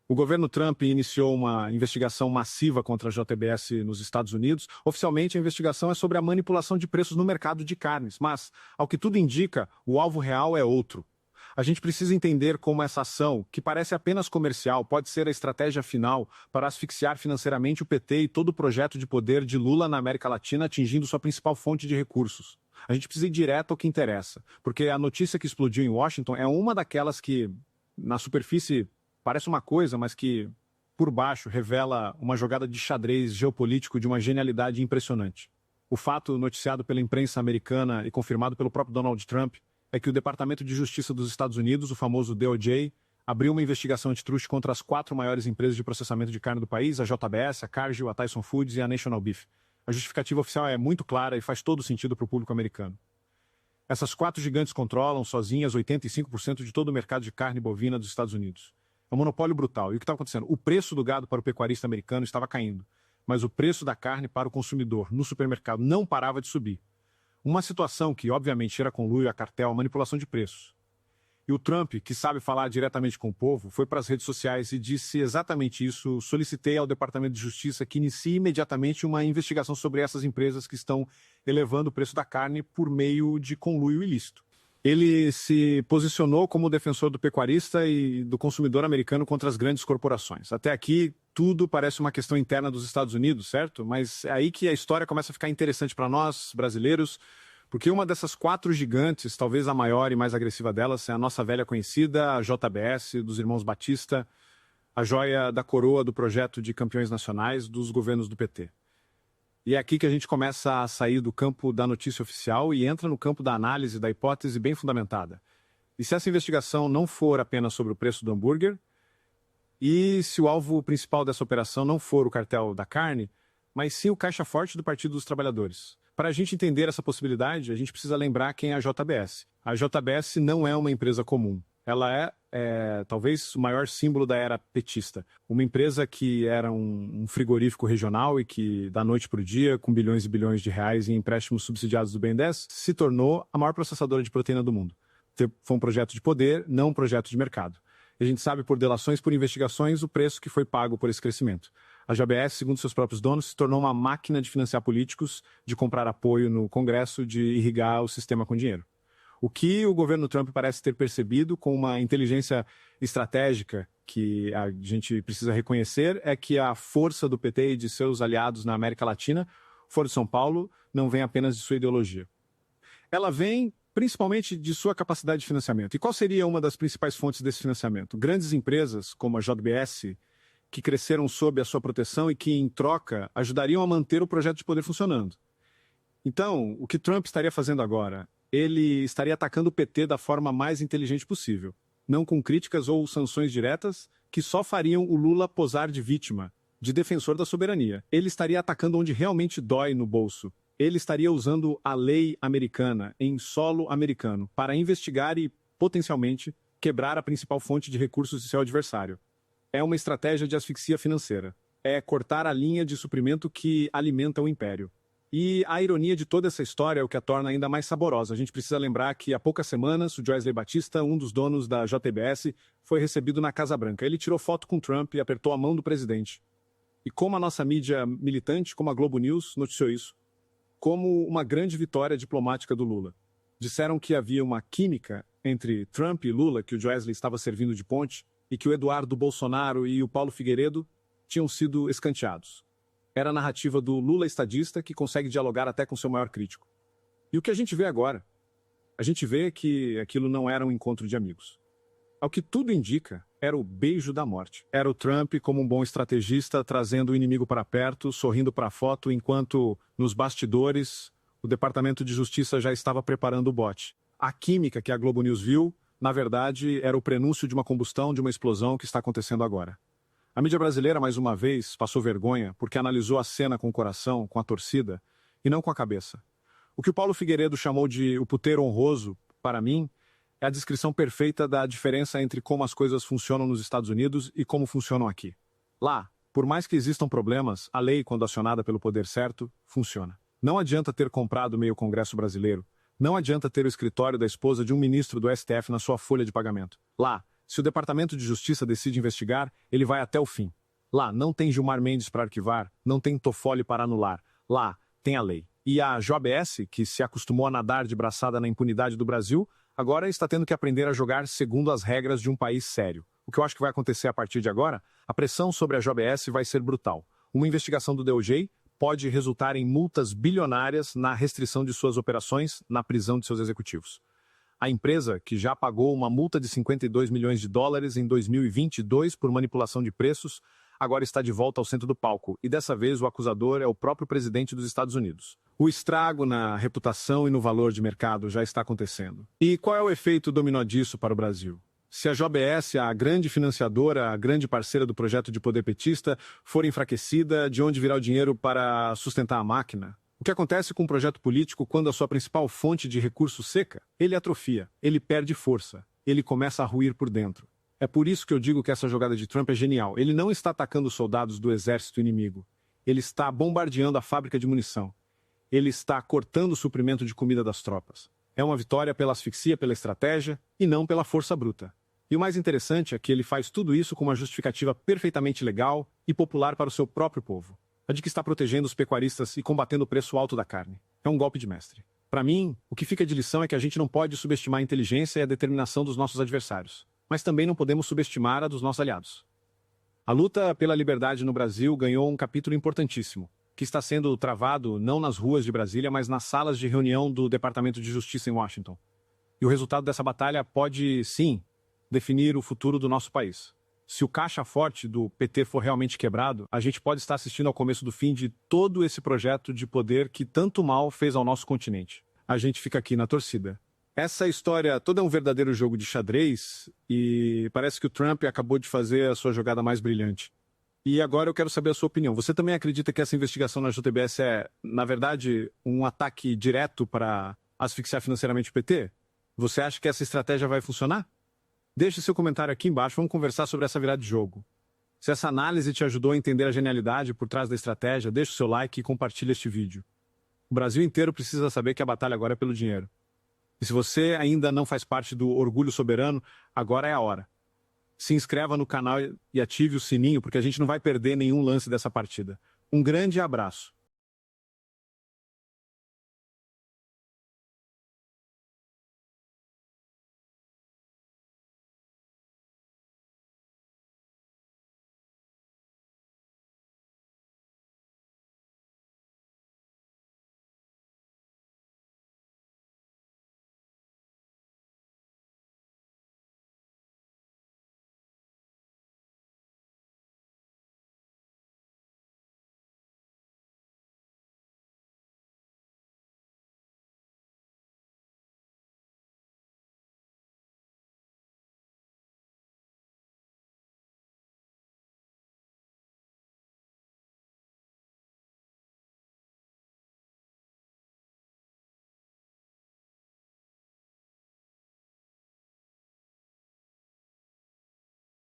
O governo Trump iniciou uma investigação massiva contra a JBS nos Estados Unidos. Oficialmente, a investigação é sobre a manipulação de preços no mercado de carnes, mas, ao que tudo indica, o alvo real é outro. A gente precisa entender como essa ação, que parece apenas comercial, pode ser a estratégia final para asfixiar financeiramente o PT e todo o projeto de poder de Lula na América Latina, atingindo sua principal fonte de recursos. A gente precisa ir direto ao que interessa, porque a notícia que explodiu em Washington é uma daquelas que, na superfície, parece uma coisa, mas que, por baixo, revela uma jogada de xadrez geopolítico de uma genialidade impressionante. O fato noticiado pela imprensa americana e confirmado pelo próprio Donald Trump é que o Departamento de Justiça dos Estados Unidos, o famoso DOJ, abriu uma investigação antitruste contra as 4 maiores empresas de processamento de carne do país, a JBS, a Cargill, a Tyson Foods e a National Beef. A justificativa oficial é muito clara e faz todo sentido para o público americano. Essas 4 gigantes controlam, sozinhas, 85% de todo o mercado de carne bovina dos Estados Unidos. É um monopólio brutal. E o que estava acontecendo? O preço do gado para o pecuarista americano estava caindo, mas o preço da carne para o consumidor no supermercado não parava de subir. Uma situação que, obviamente, era conluio a cartel, a manipulação de preços. E o Trump, que sabe falar diretamente com o povo, foi para as redes sociais e disse exatamente isso. Solicitei ao Departamento de Justiça que inicie imediatamente uma investigação sobre essas empresas que estão elevando o preço da carne por meio de conluio ilícito. Ele se posicionou como defensor do pecuarista e do consumidor americano contra as grandes corporações. Até aqui, tudo parece uma questão interna dos Estados Unidos, certo? Mas é aí que a história começa a ficar interessante para nós, brasileiros, porque uma dessas 4 gigantes, talvez a maior e mais agressiva delas, é a nossa velha conhecida, a JBS, dos irmãos Batista, a joia da coroa do projeto de campeões nacionais dos governos do PT. E é aqui que a gente começa a sair do campo da notícia oficial e entra no campo da análise da hipótese bem fundamentada. E se essa investigação não for apenas sobre o preço do hambúrguer, e se o alvo principal dessa operação não for o cartel da carne, mas sim o caixa forte do Partido dos Trabalhadores. Para a gente entender essa possibilidade, a gente precisa lembrar quem é a JBS. A JBS não é uma empresa comum. Ela é talvez o maior símbolo da era petista. Uma empresa que era um frigorífico regional e que, da noite para o dia, com bilhões e bilhões de reais em empréstimos subsidiados do BNDES, se tornou a maior processadora de proteína do mundo. Foi um projeto de poder, não um projeto de mercado. E a gente sabe por delações, por investigações, o preço que foi pago por esse crescimento. A JBS, segundo seus próprios donos, se tornou uma máquina de financiar políticos, de comprar apoio no Congresso, de irrigar o sistema com dinheiro. O que o governo Trump parece ter percebido com uma inteligência estratégica que a gente precisa reconhecer é que a força do PT e de seus aliados na América Latina, Foro de São Paulo, não vem apenas de sua ideologia. Ela vem principalmente de sua capacidade de financiamento. E qual seria uma das principais fontes desse financiamento? Grandes empresas como a JBS, que cresceram sob a sua proteção e que, em troca, ajudariam a manter o projeto de poder funcionando. Então, o que Trump estaria fazendo agora? Ele estaria atacando o PT da forma mais inteligente possível, não com críticas ou sanções diretas que só fariam o Lula posar de vítima, de defensor da soberania. Ele estaria atacando onde realmente dói no bolso. Ele estaria usando a lei americana em solo americano para investigar e, potencialmente, quebrar a principal fonte de recursos de seu adversário. É uma estratégia de asfixia financeira. É cortar a linha de suprimento que alimenta o império. E a ironia de toda essa história é o que a torna ainda mais saborosa. A gente precisa lembrar que há poucas semanas o Joesley Batista, um dos donos da JBS, foi recebido na Casa Branca. Ele tirou foto com Trump e apertou a mão do presidente. E como a nossa mídia militante, como a Globo News, noticiou isso? Como uma grande vitória diplomática do Lula. Disseram que havia uma química entre Trump e Lula, que o Joesley estava servindo de ponte, e que o Eduardo Bolsonaro e o Paulo Figueiredo tinham sido escanteados. Era a narrativa do Lula estadista que consegue dialogar até com seu maior crítico. E o que a gente vê agora? A gente vê que aquilo não era um encontro de amigos. Ao que tudo indica, era o beijo da morte. Era o Trump como um bom estrategista, trazendo o inimigo para perto, sorrindo para a foto, enquanto, nos bastidores, o Departamento de Justiça já estava preparando o bote. A química que a Globo News viu, na verdade, era o prenúncio de uma combustão, de uma explosão que está acontecendo agora. A mídia brasileira, mais uma vez, passou vergonha porque analisou a cena com o coração, com a torcida, e não com a cabeça. O que o Paulo Figueiredo chamou de o puteiro honroso, para mim, é a descrição perfeita da diferença entre como as coisas funcionam nos Estados Unidos e como funcionam aqui. Lá, por mais que existam problemas, a lei, quando acionada pelo poder certo, funciona. Não adianta ter comprado meio Congresso brasileiro. Não adianta ter o escritório da esposa de um ministro do STF na sua folha de pagamento. Lá, Se o Departamento de Justiça decide investigar, ele vai até o fim. Lá não tem Gilmar Mendes para arquivar, não tem Toffoli para anular. Lá tem a lei. E a JBS, que se acostumou a nadar de braçada na impunidade do Brasil, agora está tendo que aprender a jogar segundo as regras de um país sério. O que eu acho que vai acontecer a partir de agora, a pressão sobre a JBS vai ser brutal. Uma investigação do DOJ pode resultar em multas bilionárias na restrição de suas operações, na prisão de seus executivos. A empresa, que já pagou uma multa de 52 milhões de dólares em 2022 por manipulação de preços, agora está de volta ao centro do palco, e dessa vez o acusador é o próprio presidente dos Estados Unidos. O estrago na reputação e no valor de mercado já está acontecendo. E qual é o efeito dominó disso para o Brasil? Se a JBS, a grande financiadora, a grande parceira do projeto de poder petista, for enfraquecida, de onde virá o dinheiro para sustentar a máquina? O que acontece com um projeto político quando a sua principal fonte de recurso seca? Ele atrofia, ele perde força, ele começa a ruir por dentro. É por isso que eu digo que essa jogada de Trump é genial. Ele não está atacando os soldados do exército inimigo. Ele está bombardeando a fábrica de munição. Ele está cortando o suprimento de comida das tropas. É uma vitória pela asfixia, pela estratégia, e não pela força bruta. E o mais interessante é que ele faz tudo isso com uma justificativa perfeitamente legal e popular para o seu próprio povo. A de que está protegendo os pecuaristas e combatendo o preço alto da carne. É um golpe de mestre. Para mim, o que fica de lição é que a gente não pode subestimar a inteligência e a determinação dos nossos adversários. Mas também não podemos subestimar a dos nossos aliados. A luta pela liberdade no Brasil ganhou um capítulo importantíssimo, que está sendo travado não nas ruas de Brasília, mas nas salas de reunião do Departamento de Justiça em Washington. E o resultado dessa batalha pode, sim, definir o futuro do nosso país. Se o caixa forte do PT for realmente quebrado, a gente pode estar assistindo ao começo do fim de todo esse projeto de poder que tanto mal fez ao nosso continente. A gente fica aqui na torcida. Essa história toda é um verdadeiro jogo de xadrez e parece que o Trump acabou de fazer a sua jogada mais brilhante. E agora eu quero saber a sua opinião. Você também acredita que essa investigação na JBS é, na verdade, um ataque direto para asfixiar financeiramente o PT? Você acha que essa estratégia vai funcionar? Deixe seu comentário aqui embaixo, vamos conversar sobre essa virada de jogo. Se essa análise te ajudou a entender a genialidade por trás da estratégia, deixe o seu like e compartilhe este vídeo. O Brasil inteiro precisa saber que a batalha agora é pelo dinheiro. E se você ainda não faz parte do Orgulho Soberano, agora é a hora. Se inscreva no canal e ative o sininho, porque a gente não vai perder nenhum lance dessa partida. Um grande abraço.